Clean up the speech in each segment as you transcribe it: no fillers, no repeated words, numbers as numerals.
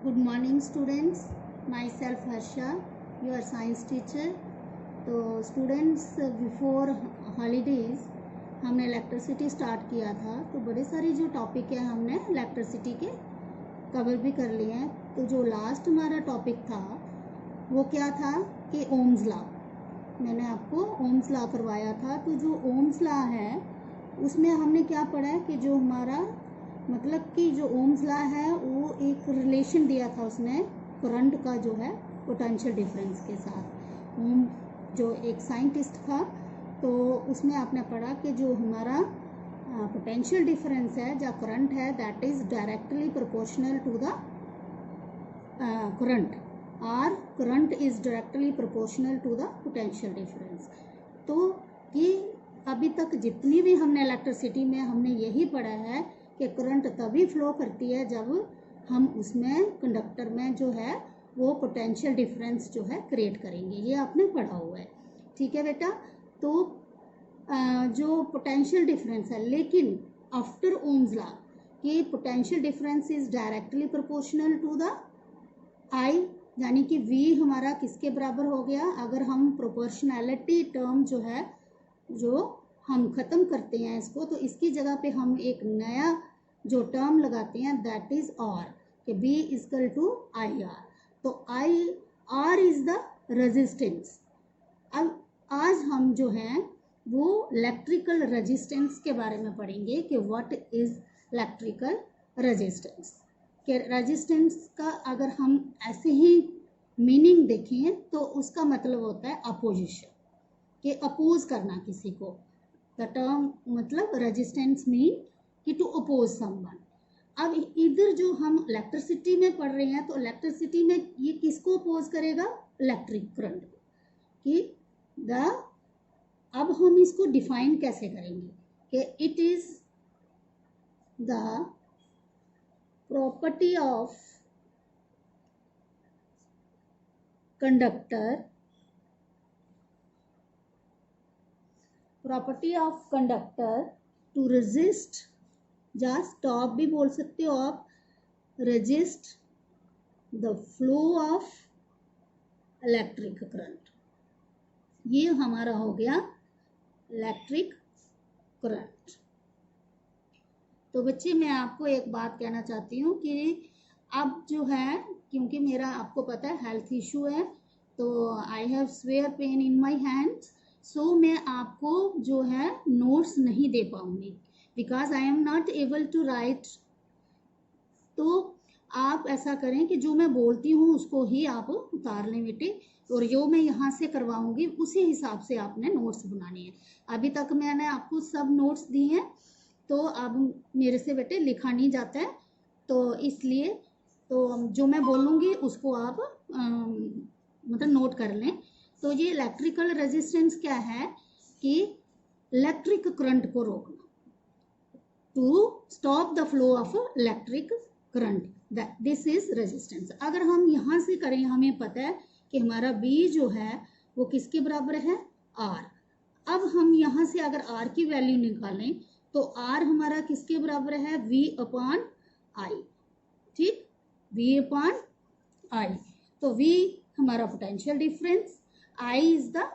Good morning students, my self Harsha, your science teacher. तो students, before holidays हमने electricity start किया था, तो बड़े सारे जो टॉपिक है हमने इलेक्ट्रिसिटी के कवर भी कर लिए हैं। तो जो लास्ट हमारा टॉपिक था वो क्या था कि ओम्स लॉ। मैंने आपको ओम्स लॉ करवाया था। तो जो ओम्स लॉ है उसमें हमने क्या पढ़ा है कि जो हमारा मतलब कि जो ओम्स लॉ है वो एक रिलेशन दिया था उसने करंट का जो है पोटेंशियल डिफरेंस के साथ। ओम जो एक साइंटिस्ट था, तो उसमें आपने पढ़ा कि जो हमारा पोटेंशियल डिफरेंस है या करंट है that is directly proportional to the current, और current is directly proportional to the potential difference. तो ये अभी तक जितनी भी हमने इलेक्ट्रिसिटी में हमने यही पढ़ा है कि करंट तभी फ्लो करती है जब हम उसमें कंडक्टर में जो है वो पोटेंशियल डिफरेंस जो है क्रिएट करेंगे। ये आपने पढ़ा हुआ है, ठीक है बेटा। तो जो पोटेंशियल डिफरेंस है, लेकिन आफ्टर ओम्स लॉ कि potential difference is directly proportional to the I, यानी कि V हमारा किसके बराबर हो गया। अगर हम प्रोपोर्शनैलिटी टर्म जो है जो हम ख़त्म करते हैं इसको, तो इसकी जगह पे हम एक नया जो टर्म लगाते हैं दैट इज R, कि B इक्वल टू IR। तो IR इज द रेजिस्टेंस। अब आज हम जो हैं वो इलेक्ट्रिकल रेजिस्टेंस के बारे में पढ़ेंगे कि व्हाट इज इलेक्ट्रिकल रेजिस्टेंस। कि रेजिस्टेंस का अगर हम ऐसे ही मीनिंग देखें तो उसका मतलब होता है अपोजिशन, कि अपोज करना किसी को। द टर्म मतलब रेजिस्टेंस मीन कि टू अपोज समवन। अब इधर जो हम इलेक्ट्रिसिटी में पढ़ रहे हैं, तो इलेक्ट्रिसिटी में ये किसको अपोज करेगा, इलेक्ट्रिक करंट को। कि द अब हम इसको डिफाइन कैसे करेंगे कि it is the property of conductor, property of conductor to resist, या स्टॉप भी बोल सकते हो आप, resist the flow of electric current. ये हमारा हो गया इलेक्ट्रिक करंट। तो बच्चे, मैं आपको एक बात कहना चाहती हूँ कि अब जो है, क्योंकि मेरा आपको पता है हेल्थ इशू है, तो I have severe pain in my hands, so मैं आपको जो है नोट्स नहीं दे पाऊँगी because I am not able to write. तो आप ऐसा करें कि जो मैं बोलती हूँ उसको ही आप उतार लें बेटे, और जो मैं यहाँ से करवाऊँगी उसी हिसाब से आपने नोट्स बनाने हैं। अभी तक मैंने आपको सब नोट्स दिए हैं, तो अब मेरे से बेटे लिखा नहीं जाता है, तो इसलिए तो जो मैं बोलूँगी उसको आप मतलब नोट कर लें। तो ये इलेक्ट्रिकल रेजिस्टेंस क्या है कि इलेक्ट्रिक करंट को रोकना, to stop the flow of electric current, this is resistance. अगर हम यहाँ से करें, हमें पता है कि हमारा B जो है वो किसके बराबर है, R। अब हम यहाँ से अगर R की वैल्यू निकालें तो R हमारा किसके बराबर है, V अपॉन I, ठीक, V अपॉन I। तो V हमारा potential difference, I is the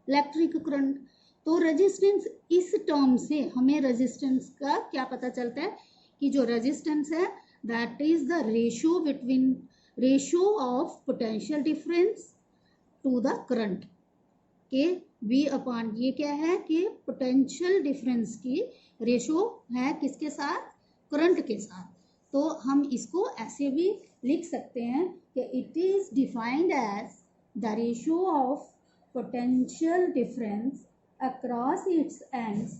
electric current. तो रेजिस्टेंस, इस टर्म से हमें रेजिस्टेंस का क्या पता चलता है कि जो रेजिस्टेंस है that is the ratio between ratio of potential difference to the current, के V अपॉन ये क्या है कि पोटेंशियल डिफरेंस की रेशियो है किसके साथ, करंट के साथ। तो हम इसको ऐसे भी लिख सकते हैं कि it is defined as the ratio of potential difference across its ends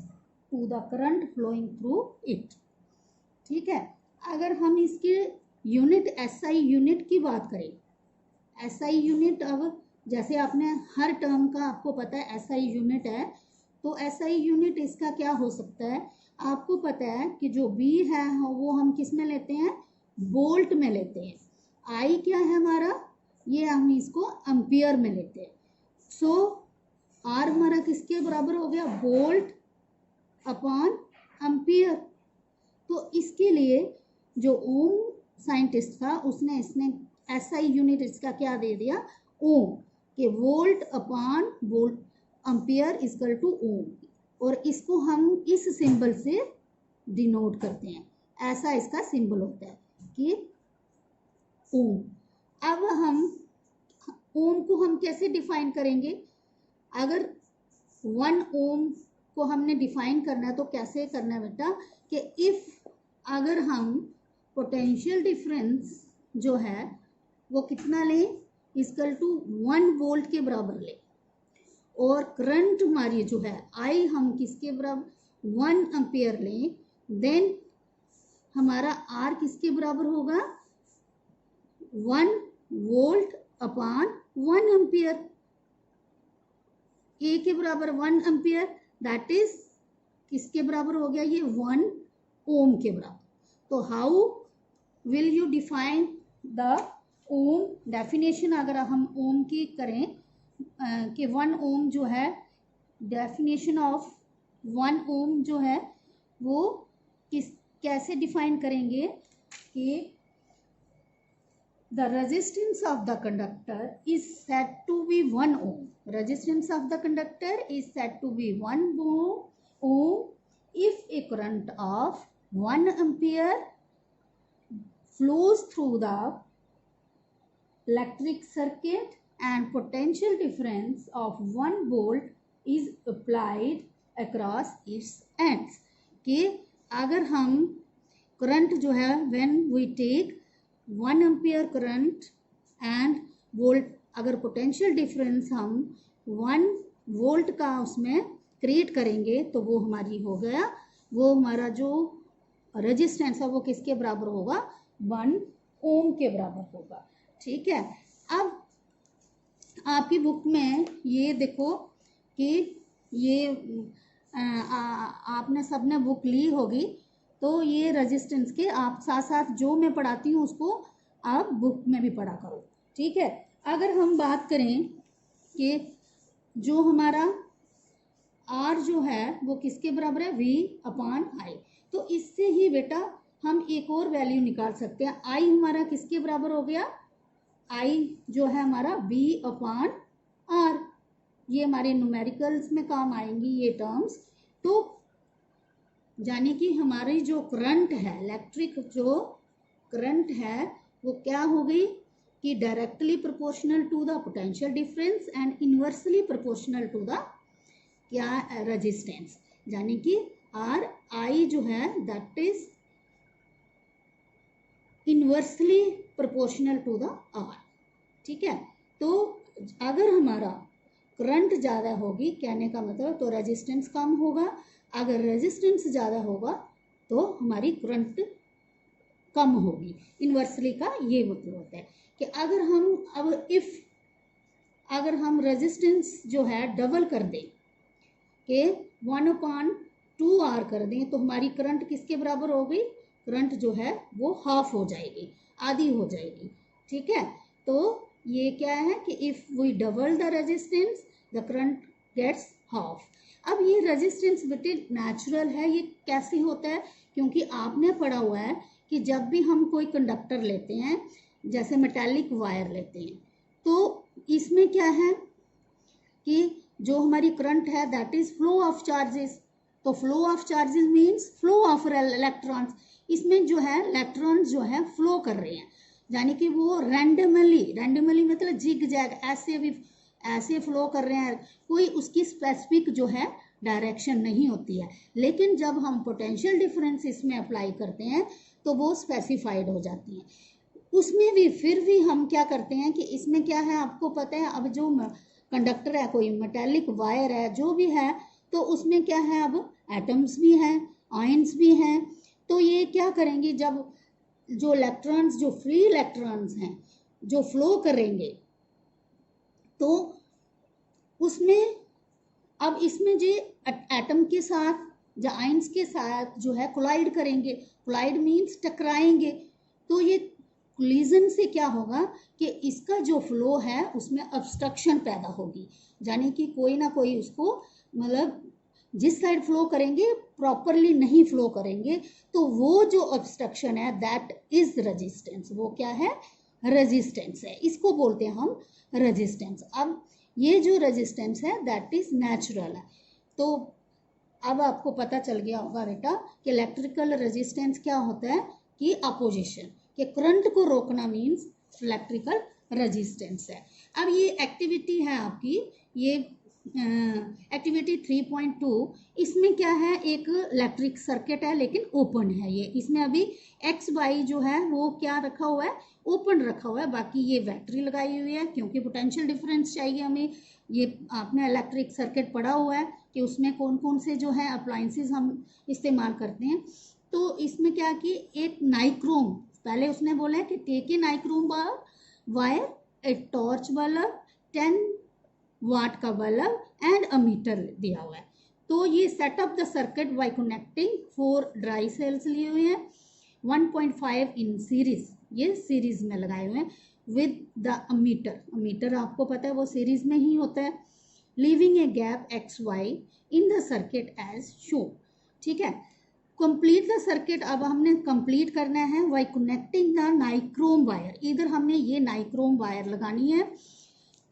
to the current flowing through it, ठीक है। अगर हम इसके यूनिट SI यूनिट की बात करें, SI यूनिट, अब जैसे आपने हर टर्म का आपको पता है SI यूनिट है, तो SI यूनिट इसका क्या हो सकता है, आपको पता है कि जो B है वो हम किस में लेते हैं, वोल्ट में लेते हैं। I क्या है हमारा, ये हम इसको एम्पियर में लेते हैं। सो R हमारा किसके बराबर हो गया, वोल्ट अपॉन एम्पियर। तो इसके लिए जो ओम साइंटिस्ट था, उसने इसने एसआई यूनिट इसका क्या दे दिया, ओम, कि volt upon volt ampere equal to ohm, और इसको हम इस सिंबल से डिनोट करते हैं, ऐसा इसका सिंबल होता है कि ओम। अब हम ओम को हम कैसे डिफाइन करेंगे, अगर 1 ओम को हमने डिफाइन करना है तो कैसे करना है बेटा, कि इफ अगर हम पोटेंशियल डिफरेंस जो है वो कितना लें, इक्वल टू 1 वोल्ट के बराबर लें, और करंट हमारी जो है आई हम किसके बराबर 1 एम्पियर लें, देन हमारा आर किसके बराबर होगा 1 वोल्ट अपॉन 1 एम्पियर, ए के बराबर 1 एम्पियर, दैट इज किसके बराबर हो गया ये 1 ओम के बराबर। तो how will you define the ohm, definition अगर हम ओम की करें कि 1 ओम जो है, डेफिनेशन ऑफ 1 ओम जो है वो कैसे डिफाइन करेंगे कि the resistance of the conductor is said to be 1 ohm. Resistance of the conductor is said to be 1 ohm if a current of 1 ampere flows through the electric circuit and potential difference of 1 volt is applied across its ends. कि अगर हम current जो है when we take 1 ampere current and volt, अगर potential difference हम 1 volt का उसमें create करेंगे तो वो हमारी हो गया, वो हमारा जो रेजिस्टेंस है वो किसके बराबर होगा 1 ओम के बराबर होगा। ठीक है, अब आपकी बुक में ये देखो कि ये आपने सबने बुक ली होगी, तो ये रेजिस्टेंस के आप साथ साथ जो मैं पढ़ाती हूँ उसको आप बुक में भी पढ़ा करो। ठीक है, अगर हम बात करें कि जो हमारा R जो है वो किसके बराबर है V अपॉन I, तो इससे ही बेटा हम एक और वैल्यू निकाल सकते हैं। I हमारा किसके बराबर हो गया, I जो है हमारा V अपॉन R, ये हमारे न्यूमेरिकल्स में काम आएंगी ये टर्म्स। तो यानी कि हमारी जो करंट है, इलेक्ट्रिक जो करंट है वो क्या हो गई कि directly proportional to the potential difference and inversely proportional to the क्या रेजिस्टेंस, यानी कि आर आई जो है that is inversely proportional to the R. ठीक है, तो अगर हमारा करंट ज़्यादा होगी, कहने का मतलब तो रेजिस्टेंस कम होगा, अगर रेजिस्टेंस ज़्यादा होगा तो हमारी करंट कम होगी। इन्वर्सली का ये मतलब होता है कि अगर हम अब अगर हम रेजिस्टेंस जो है डबल कर दें कि 1/2R कर दें तो हमारी करंट किसके बराबर हो गई, करंट जो है वो हाफ हो जाएगी, आधी हो जाएगी। ठीक है, तो ये क्या है कि if we double the resistance the current gets half. अब ये रेजिस्टेंस बेटे नेचुरल है, ये कैसे होता है, क्योंकि आपने पढ़ा हुआ है कि जब भी हम कोई कंडक्टर लेते हैं, जैसे मेटालिक वायर लेते हैं, तो इसमें क्या है कि जो हमारी करंट है that is flow of charges. तो flow of charges means flow of electrons, इसमें जो है इलेक्ट्रॉन्स जो है फ्लो कर रहे हैं, यानी कि वो रैंडमली मतलब जिग जैग ऐसे फ्लो कर रहे हैं, कोई उसकी स्पेसिफिक जो है डायरेक्शन नहीं होती है। लेकिन जब हम पोटेंशियल डिफरेंस इसमें अप्लाई करते हैं तो वो स्पेसिफाइड हो जाती हैं। उसमें भी फिर भी हम क्या करते हैं कि इसमें क्या है आपको पता है, अब जो कंडक्टर है, कोई मेटालिक वायर है, जो भी है, तो उसमें क्या है, अब एटम्स भी हैं, आयंस भी हैं। तो ये क्या करेंगे, जब जो इलेक्ट्रॉन्स, जो फ्री इलेक्ट्रॉन्स हैं जो फ्लो करेंगे, तो उसमें अब इसमें जो एटम के साथ या आयंस के साथ जो है कोलाइड करेंगे, कोलाइड मीन्स टकराएंगे। तो ये कोलिजन से क्या होगा कि इसका जो फ्लो है उसमें ऑब्स्ट्रक्शन पैदा होगी, यानी कि कोई ना कोई उसको मतलब जिस साइड फ्लो करेंगे प्रॉपरली नहीं फ्लो करेंगे तो वो जो ऑब्स्ट्रक्शन है दैट इज रेजिस्टेंस, वो क्या है, रेजिस्टेंस है, इसको बोलते हैं हम रेजिस्टेंस। अब ये जो रेजिस्टेंस है दैट इज नेचुरल है। तो अब आपको पता चल गया होगा बेटा कि इलेक्ट्रिकल रेजिस्टेंस क्या होता है, कि अपोजिशन, कि करंट को रोकना मीन्स इलेक्ट्रिकल रेजिस्टेंस है। अब ये एक्टिविटी है आपकी, ये एक्टिविटी 3.2, इसमें क्या है, एक इलेक्ट्रिक सर्किट है लेकिन ओपन है ये, इसमें अभी एक्स वाई जो है वो क्या रखा हुआ है, ओपन रखा हुआ है, बाकी ये बैटरी लगाई हुई है क्योंकि पोटेंशियल डिफरेंस चाहिए हमें। ये आपने इलेक्ट्रिक सर्किट पढ़ा हुआ है कि उसमें कौन कौन से जो है अप्लायंसेस हम इस्तेमाल करते हैं। तो इसमें क्या कि एक नाइक्रोम, पहले उसने बोला है कि take a nichrome wire, a torch bulb, 10 watt का बल्ब एंड अ मीटर दिया हुआ है। तो ये setup the circuit by connecting 4 dry cells लिए हुए हैं, 1.5 इन सीरीज, ये सीरीज में लगाए हुए हैं, विद द अमीटर, अमीटर आपको पता है वो सीरीज में ही होता है, leaving a gap X Y in the circuit as show. ठीक है, कंप्लीट द सर्किट, अब हमने कंप्लीट करना है bye connecting the nichrome wire, इधर हमने ये नाइक्रोम वायर लगानी है,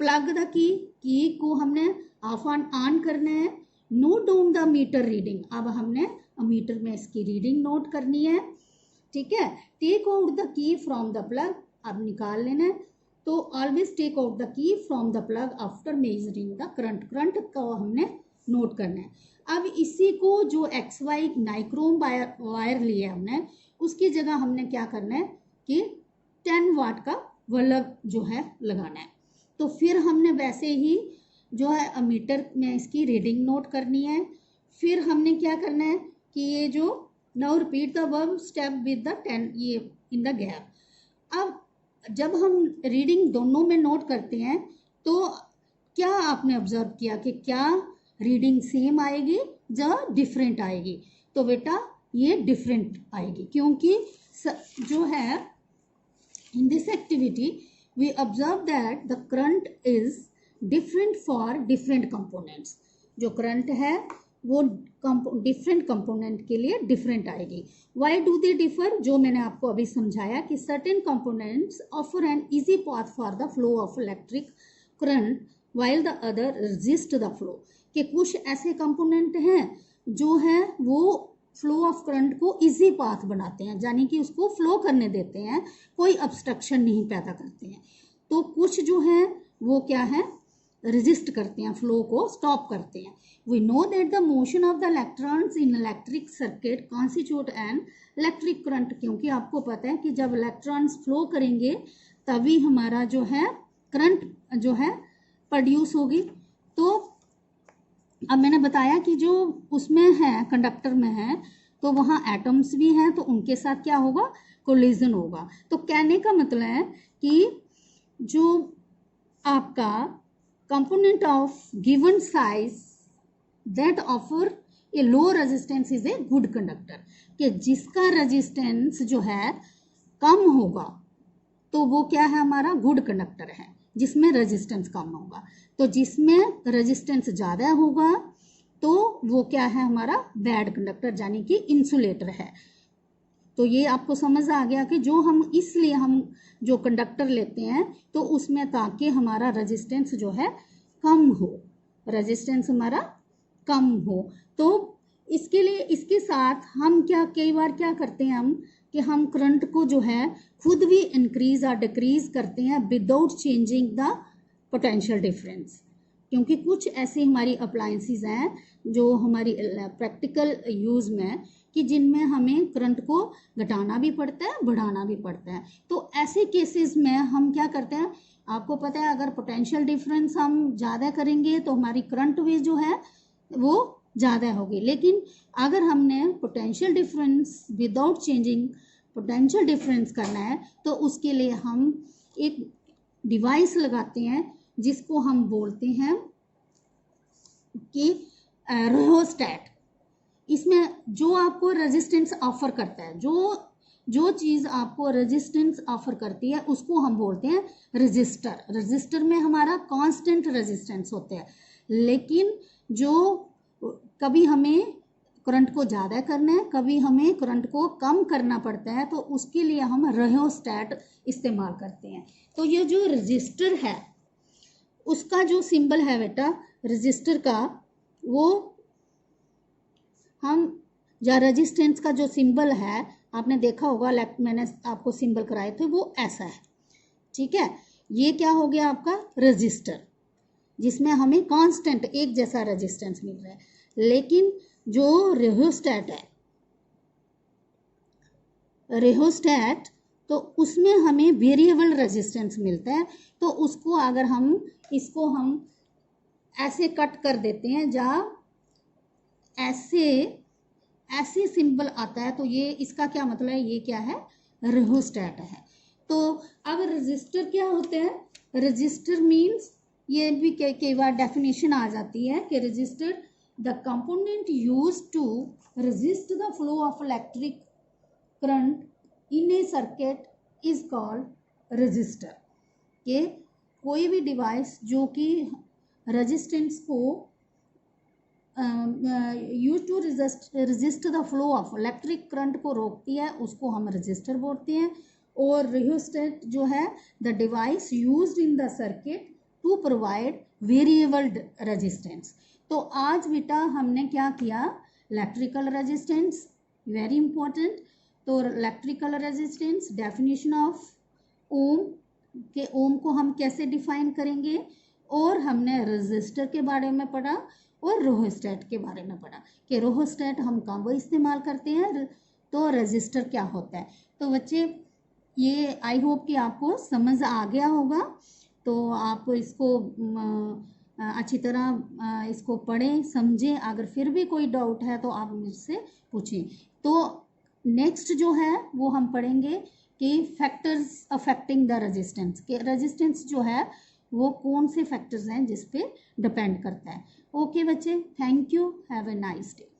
प्लग द की को हमने ऑफ ऑन करना है, note down the meter reading, अब हमने मीटर में इसकी रीडिंग नोट करनी है। ठीक है, take out the key from the plug, अब निकाल लेना है, तो always take out the key from the plug after measuring the current, current को हमने नोट करना है। अब इसी को जो एक्स वाई नाइक्रोम वायर लिया हमने, उसकी जगह हमने क्या करना है कि 10 वाट का बल्ब जो है लगाना है। तो फिर हमने वैसे ही जो है अमीटर में इसकी रीडिंग नोट करनी है। फिर हमने क्या करना है कि ये जो now repeat the verb step with the 10 ये इन द गैप। अब जब हम रीडिंग दोनों में नोट करते हैं तो क्या आपने ऑब्जर्व किया कि क्या रीडिंग सेम आएगी या डिफरेंट आएगी, तो बेटा ये डिफरेंट आएगी, क्योंकि जो है in this activity we observe that the current is different for different components, जो करंट है वो डिफरेंट कंपोनेंट के लिए डिफरेंट आएगी। वाई डू दे डिफर, जो मैंने आपको अभी समझाया कि certain components offer an easy path for the flow of electric current while the other resist the flow, कि कुछ ऐसे कंपोनेंट हैं जो है वो फ्लो ऑफ करंट को इजी पाथ बनाते हैं, यानी कि उसको फ्लो करने देते हैं, कोई ऑब्स्ट्रक्शन नहीं पैदा करते हैं। तो कुछ जो है वो क्या है, रेजिस्ट करते हैं, फ्लो को स्टॉप करते हैं। We know that the motion of the electrons in electric circuit constitute an electric current, क्योंकि आपको पता है कि जब इलेक्ट्रॉन्स फ्लो करेंगे तभी हमारा जो है करंट जो है प्रोड्यूस होगी। तो अब मैंने बताया कि जो उसमें है कंडक्टर में है तो वहाँ एटम्स भी हैं, तो उनके साथ क्या होगा, कोलिजन होगा। तो कहने का मतलब है कि जो आपका component of given size that offer A low resistance is a good conductor, कि जिसका रेजिस्टेंस जो है कम होगा तो वो क्या है, हमारा गुड कंडक्टर है, जिसमें रेजिस्टेंस कम होगा। तो जिसमें रेजिस्टेंस ज़्यादा होगा तो वो क्या है, हमारा बैड कंडक्टर, यानी कि इंसुलेटर है। तो ये आपको समझ आ गया कि जो हम इसलिए हम जो कंडक्टर लेते हैं तो उसमें ताकि हमारा रेजिस्टेंस जो है कम हो, रेजिस्टेंस हमारा कम हो। तो इसके लिए इसके साथ हम क्या कई बार क्या करते हैं हम कि हम करंट को जो है खुद भी इंक्रीज और डिक्रीज करते हैं without changing the potential difference, क्योंकि कुछ ऐसी हमारी अप्लायंसेस हैं जो हमारी प्रैक्टिकल यूज़ में कि जिनमें हमें करंट को घटाना भी पड़ता है बढ़ाना भी पड़ता है। तो ऐसे केसेस में हम क्या करते हैं, आपको पता है अगर पोटेंशियल डिफरेंस हम ज़्यादा करेंगे तो हमारी करंट भी जो है वो ज़्यादा होगी, लेकिन अगर हमने potential difference without changing potential difference करना है तो उसके लिए हम एक डिवाइस लगाते हैं जिसको हम बोलते हैं कि रियोस्टैट। इसमें जो आपको रेजिस्टेंस ऑफर करता है, जो चीज़ आपको रेजिस्टेंस ऑफर करती है उसको हम बोलते हैं रजिस्टर। रजिस्टर में हमारा कांस्टेंट रेजिस्टेंस होता है, लेकिन जो कभी हमें करंट को ज़्यादा करना है, कभी हमें करंट को कम करना पड़ता है, तो उसके लिए हम रेहोस्टैट इस्तेमाल करते हैं। तो ये जो रजिस्टर है उसका जो सिंबल है बेटा रजिस्टर का, वो हम या रेजिस्टेंस का जो सिंबल है आपने देखा होगा, मैंने आपको सिंबल कराए थे, वो ऐसा है। ठीक है, ये क्या हो गया आपका रजिस्टर, जिसमें हमें कांस्टेंट एक जैसा रेजिस्टेंस मिल रहा है। लेकिन जो रेहोस्टैट है, रेहोस्टैट तो उसमें हमें वेरिएबल रेजिस्टेंस मिलता है। तो उसको अगर इसको हम ऐसे कट कर देते हैं, जहाँ ऐसे सिंबल आता है, तो ये इसका क्या मतलब है, ये क्या है, रेहोस्टैट है। तो अब रजिस्टर क्या होते हैं, रजिस्टर मीन्स, ये भी कई बार डेफिनेशन आ जाती है कि resistor the component used to resist the flow of electric current in a circuit is called resistor। कि कोई भी डिवाइस जो कि रेजिस्टेंस को use to resist the flow of electric current को रोकती है, उसको हम रजिस्टर बोलते हैं। और रियोस्टेट जो है the device used in the circuit to provide variable resistance. तो आज बेटा हमने क्या किया, इलेक्ट्रिकल रेजिस्टेंस वेरी इंपॉर्टेंट। तो electrical resistance, definition of ohm के ओम को हम कैसे डिफाइन करेंगे, और हमने रेजिस्टर के बारे में पढ़ा और रियोस्टेट के बारे में पढ़ा कि रियोस्टेट हम कब इस्तेमाल करते हैं, तो रेजिस्टर क्या होता है। तो बच्चे ये आई होप कि आपको समझ आ गया होगा। तो आप इसको अच्छी तरह इसको पढ़ें, समझें। अगर फिर भी कोई डाउट है तो आप मुझसे पूछें। तो नेक्स्ट जो है वो हम पढ़ेंगे कि फैक्टर्स अफेक्टिंग द रेजिस्टेंस, के रेजिस्टेंस जो है वो कौन से फैक्टर्स हैं जिस पे डिपेंड करता है। ओके बच्चे, thank you, have a nice day.